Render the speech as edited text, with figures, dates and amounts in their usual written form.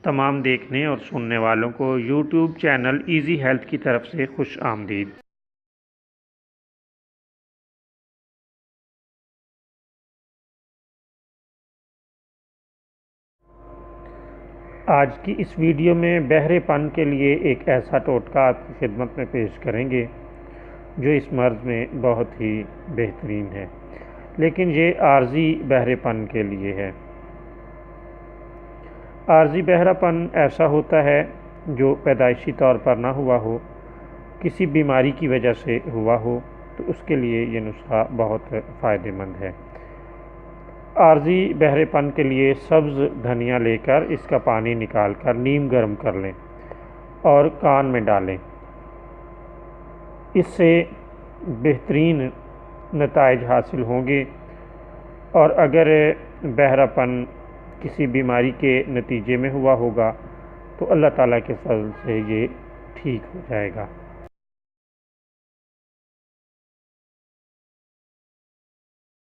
تمام دیکھنے اور سننے والوں کو یوٹیوب چینل ایزی ہیلتھ کی طرف سے خوش آمدید۔ آج کی اس ویڈیو میں بہرے پن کے لیے ایک ایسا ٹوٹکا آپ کی خدمت میں پیش کریں گے جو اس مرض میں بہت ہی بہترین ہے، لیکن یہ عارضی بہرے پن کے لیے ہے۔ عارضی بہرا پن ایسا ہوتا ہے جو پیدائشی طور پر نہ ہوا ہو، کسی بیماری کی وجہ سے ہوا ہو، تو اس کے لیے یہ نسخہ بہت فائدہ مند ہے۔ عارضی بہرے پن کے لیے سبز دھنیا لے کر اس کا پانی نکال کر نیم گرم کر لیں اور کان میں ڈالیں۔ اس سے بہترین نتائج حاصل ہوں گے، اور اگر بہرا پن کسی بیماری کے نتیجے میں ہوا ہوگا تو اللہ تعالیٰ کے فضل سے یہ ٹھیک ہو جائے گا۔